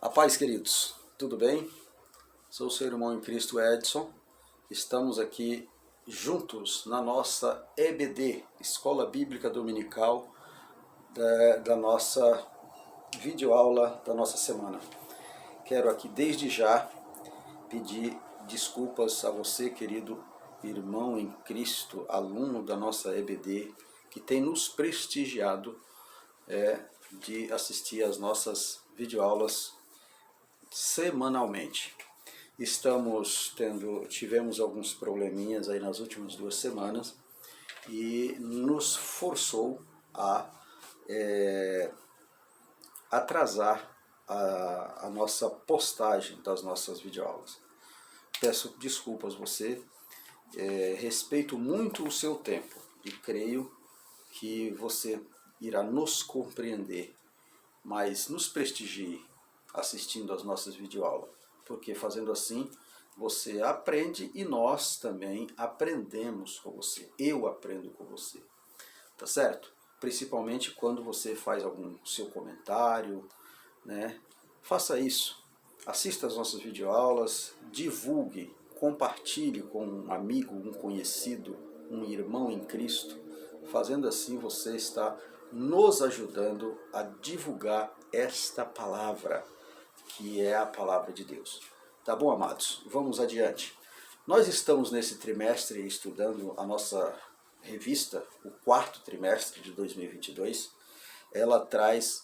A paz, queridos, tudo bem? Sou o seu irmão em Cristo, Edson. Estamos aqui juntos na nossa EBD, Escola Bíblica Dominical, da nossa videoaula da nossa semana. Quero aqui desde já pedir desculpas a você, querido irmão em Cristo, aluno da nossa EBD, que tem nos prestigiado de assistir às nossas videoaulas semanalmente. Tivemos alguns probleminhas aí nas últimas 2 semanas e nos forçou a atrasar a nossa postagem das nossas videoaulas. Peço desculpas a você, respeito muito o seu tempo e creio que você irá nos compreender, mas nos prestigie assistindo às nossas videoaulas, porque fazendo assim você aprende e nós também aprendemos com você. Eu aprendo com você, tá certo? Principalmente quando você faz algum seu comentário, né? Faça isso, assista às nossas videoaulas, divulgue, compartilhe com um amigo, um conhecido, um irmão em Cristo. Fazendo assim você está nos ajudando a divulgar esta palavra, que é a palavra de Deus. Tá bom, amados? Vamos adiante. Nós estamos nesse trimestre estudando a nossa revista, o 4º trimestre de 2022. Ela traz,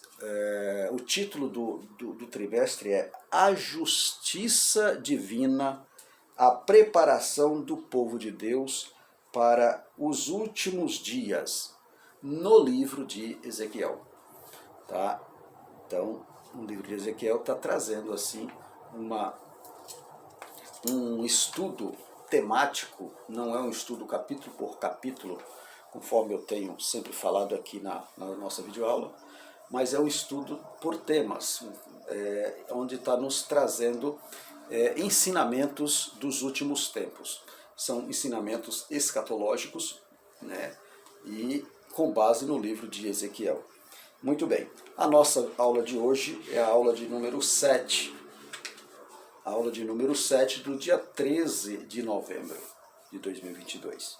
o título do trimestre é A Justiça Divina, a preparação do povo de Deus para os últimos dias, no livro de Ezequiel. Tá? Então, o livro de Ezequiel está trazendo assim um estudo temático, não é um estudo capítulo por capítulo, conforme eu tenho sempre falado aqui na nossa videoaula, mas é um estudo por temas, onde está nos trazendo ensinamentos dos últimos tempos. São ensinamentos escatológicos, né, e com base no livro de Ezequiel. Muito bem, a nossa aula de hoje é a aula de número 7. A aula de número 7 do dia 13 de novembro de 2022.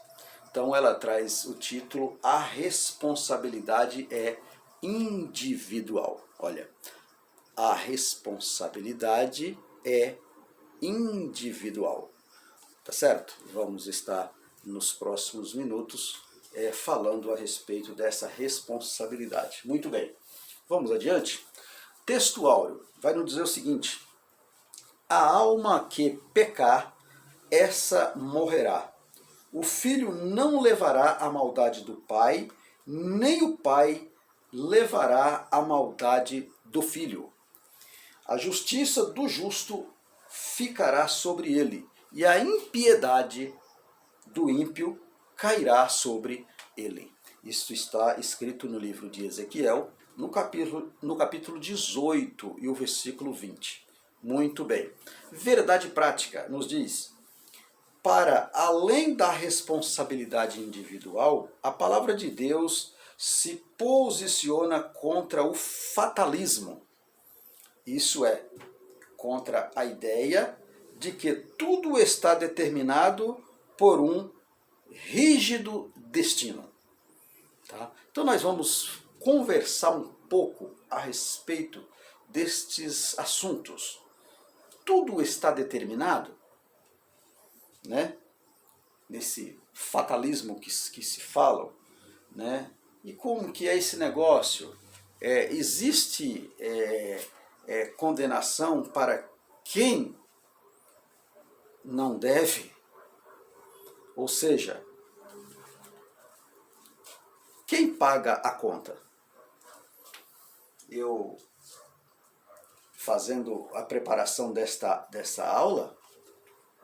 Então ela traz o título A Responsabilidade é Individual. Olha, a responsabilidade é individual. Tá certo? Vamos estar nos próximos minutos falando a respeito dessa responsabilidade. Muito bem, vamos adiante? Texto áureo vai nos dizer o seguinte: a alma que pecar, essa morrerá. O filho não levará a maldade do pai, nem o pai levará a maldade do filho. A justiça do justo ficará sobre ele, e a impiedade do ímpio cairá sobre ele. Isso está escrito no livro de Ezequiel, no capítulo 18 e o versículo 20. Muito bem. Verdade prática nos diz: para além da responsabilidade individual, a palavra de Deus se posiciona contra o fatalismo. Isso é, contra a ideia de que tudo está determinado por um rígido destino. Tá? Então nós vamos conversar um pouco a respeito destes assuntos. Tudo está determinado, né? Nesse fatalismo que se fala, né? E como que é esse negócio? Existe condenação para quem não deve? Ou seja, quem paga a conta? Eu, fazendo a preparação dessa aula,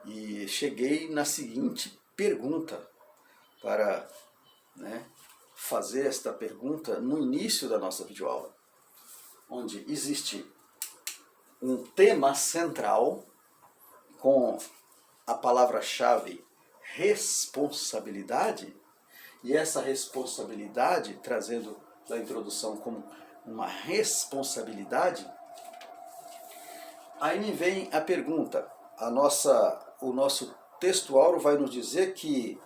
e cheguei na seguinte pergunta, para fazer esta pergunta no início da nossa videoaula, onde existe um tema central com a palavra-chave responsabilidade, e essa responsabilidade, trazendo a introdução como uma responsabilidade, Aí me vem a pergunta, o nosso texto áureo vai nos dizer que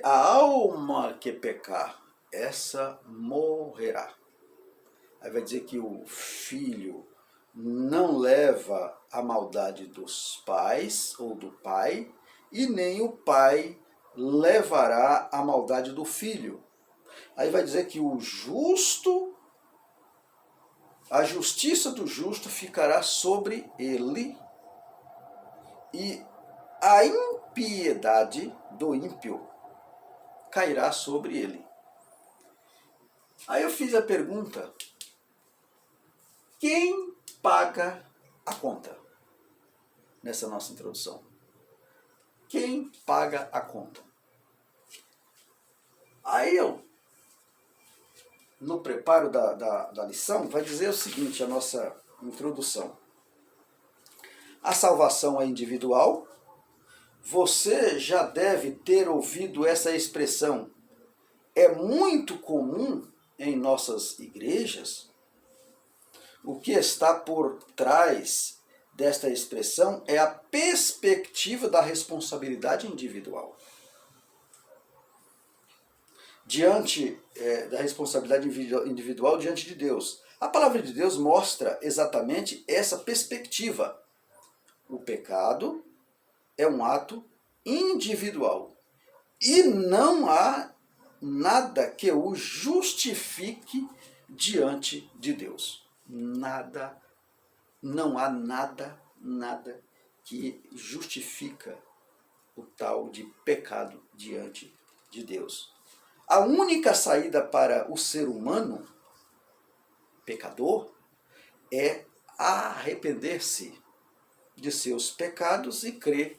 a alma que pecar, essa morrerá. Aí vai dizer que o filho não leva a maldade dos pais ou do pai, e nem o pai levará a maldade do filho. Aí vai dizer que o justo, a justiça do justo ficará sobre ele, e a impiedade do ímpio cairá sobre ele. Aí eu fiz a pergunta: quem paga a conta? Nessa nossa introdução. Quem paga a conta? Aí eu, no preparo da lição, vai dizer o seguinte, a nossa introdução. A salvação é individual. Você já deve ter ouvido essa expressão. É muito comum em nossas igrejas. O que está por trás desta expressão é a perspectiva da responsabilidade individual. Diante da responsabilidade individual diante de Deus. A palavra de Deus mostra exatamente essa perspectiva. O pecado é um ato individual e não há nada que o justifique diante de Deus. Nada, não há nada que justifica o tal de pecado diante de Deus. A única saída para o ser humano pecador é arrepender-se de seus pecados e crer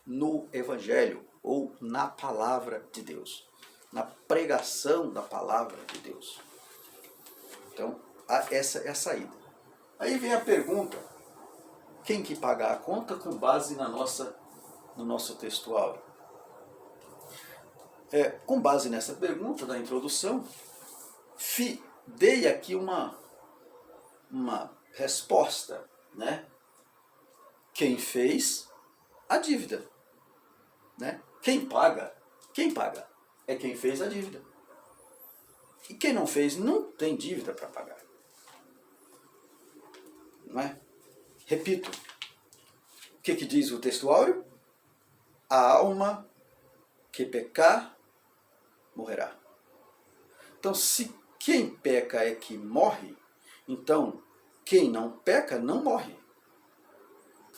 no Evangelho ou na palavra de Deus, na pregação da palavra de Deus. Então, essa é a saída. Aí vem a pergunta: quem que paga a conta com base no nosso texto áureo? Com base nessa pergunta da introdução, dei aqui uma resposta, né? Quem fez a dívida, né? Quem paga é quem fez a dívida. E quem não fez não tem dívida para pagar. Não é? Repito, o que diz o texto áureo? A alma que pecar, morrerá. Então, se quem peca é que morre, então quem não peca não morre.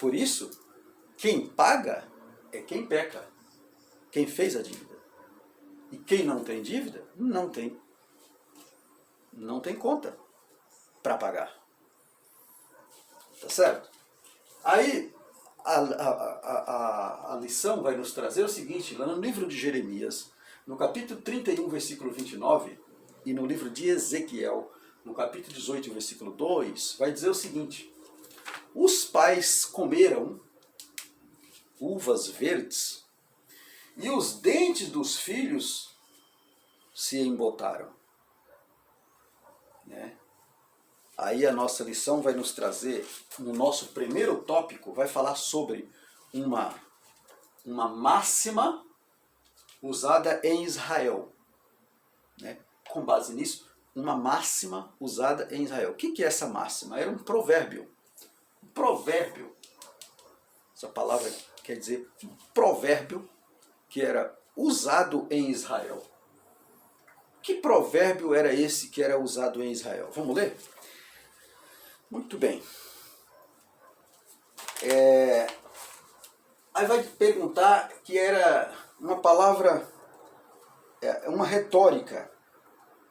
Por isso, quem paga é quem peca, quem fez a dívida. E quem não tem dívida, não tem conta para pagar. Tá certo? Aí, a lição vai nos trazer o seguinte, lá no livro de Jeremias, no capítulo 31, versículo 29, e no livro de Ezequiel, no capítulo 18, versículo 2, vai dizer o seguinte: os pais comeram uvas verdes e os dentes dos filhos se embotaram. Né? Aí a nossa lição vai nos trazer, no nosso primeiro tópico, vai falar sobre uma máxima usada em Israel. Né? Com base nisso, uma máxima usada em Israel. O que é essa máxima? Era um provérbio. Um provérbio. Essa palavra quer dizer um provérbio que era usado em Israel. Que provérbio era esse que era usado em Israel? Vamos ler? Muito bem. Aí vai perguntar que era uma palavra, uma retórica,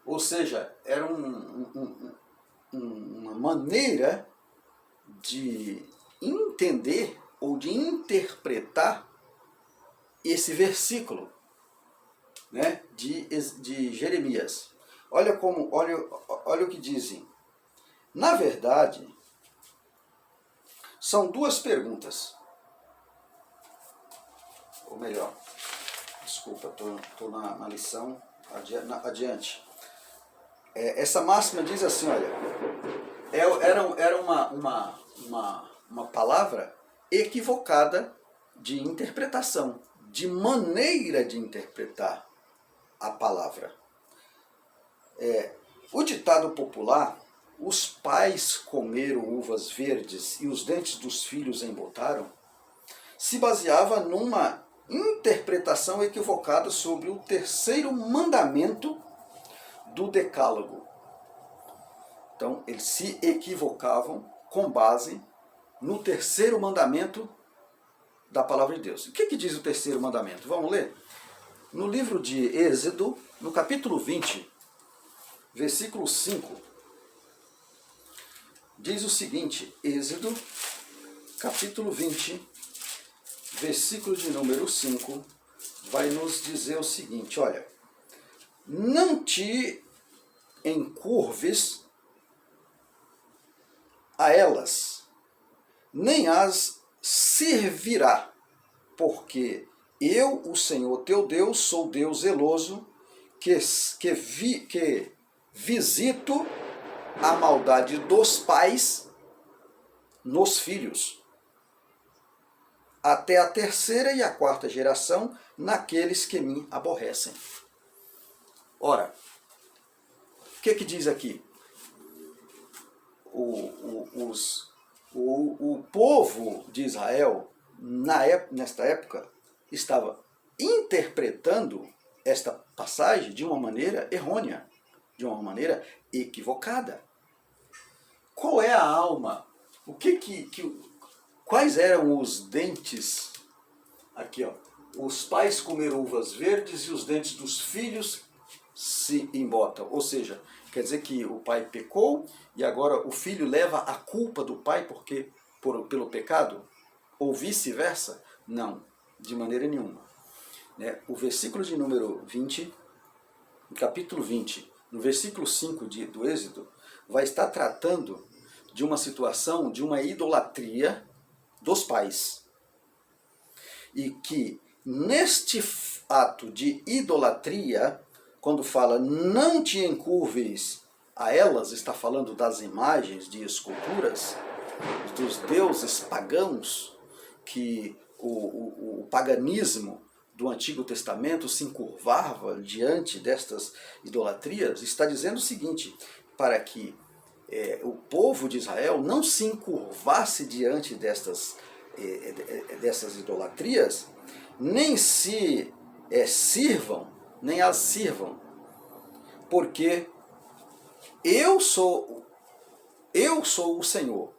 ou seja, era uma maneira de entender ou de interpretar esse versículo, né, de Jeremias. Olha o que dizem. Na verdade, são duas perguntas. Ou melhor, desculpa, estou na lição adiante. Essa máxima diz assim, olha, era uma uma palavra equivocada de interpretação, de maneira de interpretar a palavra. O ditado popular, os pais comeram uvas verdes e os dentes dos filhos embotaram, se baseava numa interpretação equivocada sobre o terceiro mandamento do Decálogo. Então, eles se equivocavam com base no terceiro mandamento da palavra de Deus. O que diz o terceiro mandamento? Vamos ler? No livro de Êxodo, no capítulo 20, versículo 5, diz o seguinte, Êxodo, capítulo 20, versículo de número 5, vai nos dizer o seguinte, olha, não te encurves a elas, nem as servirá, porque eu, o Senhor teu Deus, sou Deus zeloso, que visito a maldade dos pais nos filhos, até a terceira e a quarta geração naqueles que me aborrecem. Ora, o que diz aqui? O povo de Israel, nesta época, estava interpretando esta passagem de uma maneira errônea, de uma maneira equivocada. Qual é a alma? Quais eram os dentes? Aqui, ó. Os pais comeram uvas verdes e os dentes dos filhos se embotam. Ou seja, quer dizer que o pai pecou e agora o filho leva a culpa do pai pelo pecado? Ou vice-versa? Não, de maneira nenhuma. O versículo de número 20, no capítulo 20, no versículo 5 do Êxodo, vai estar tratando de uma situação de uma idolatria dos pais. E que neste ato de idolatria, quando fala não te encurves a elas, está falando das imagens de esculturas, dos deuses pagãos, que o paganismo do Antigo Testamento se encurvava diante destas idolatrias, está dizendo o seguinte, para que o povo de Israel não se encurvasse diante dessas idolatrias, nem se sirvam, nem as sirvam, porque eu sou o Senhor,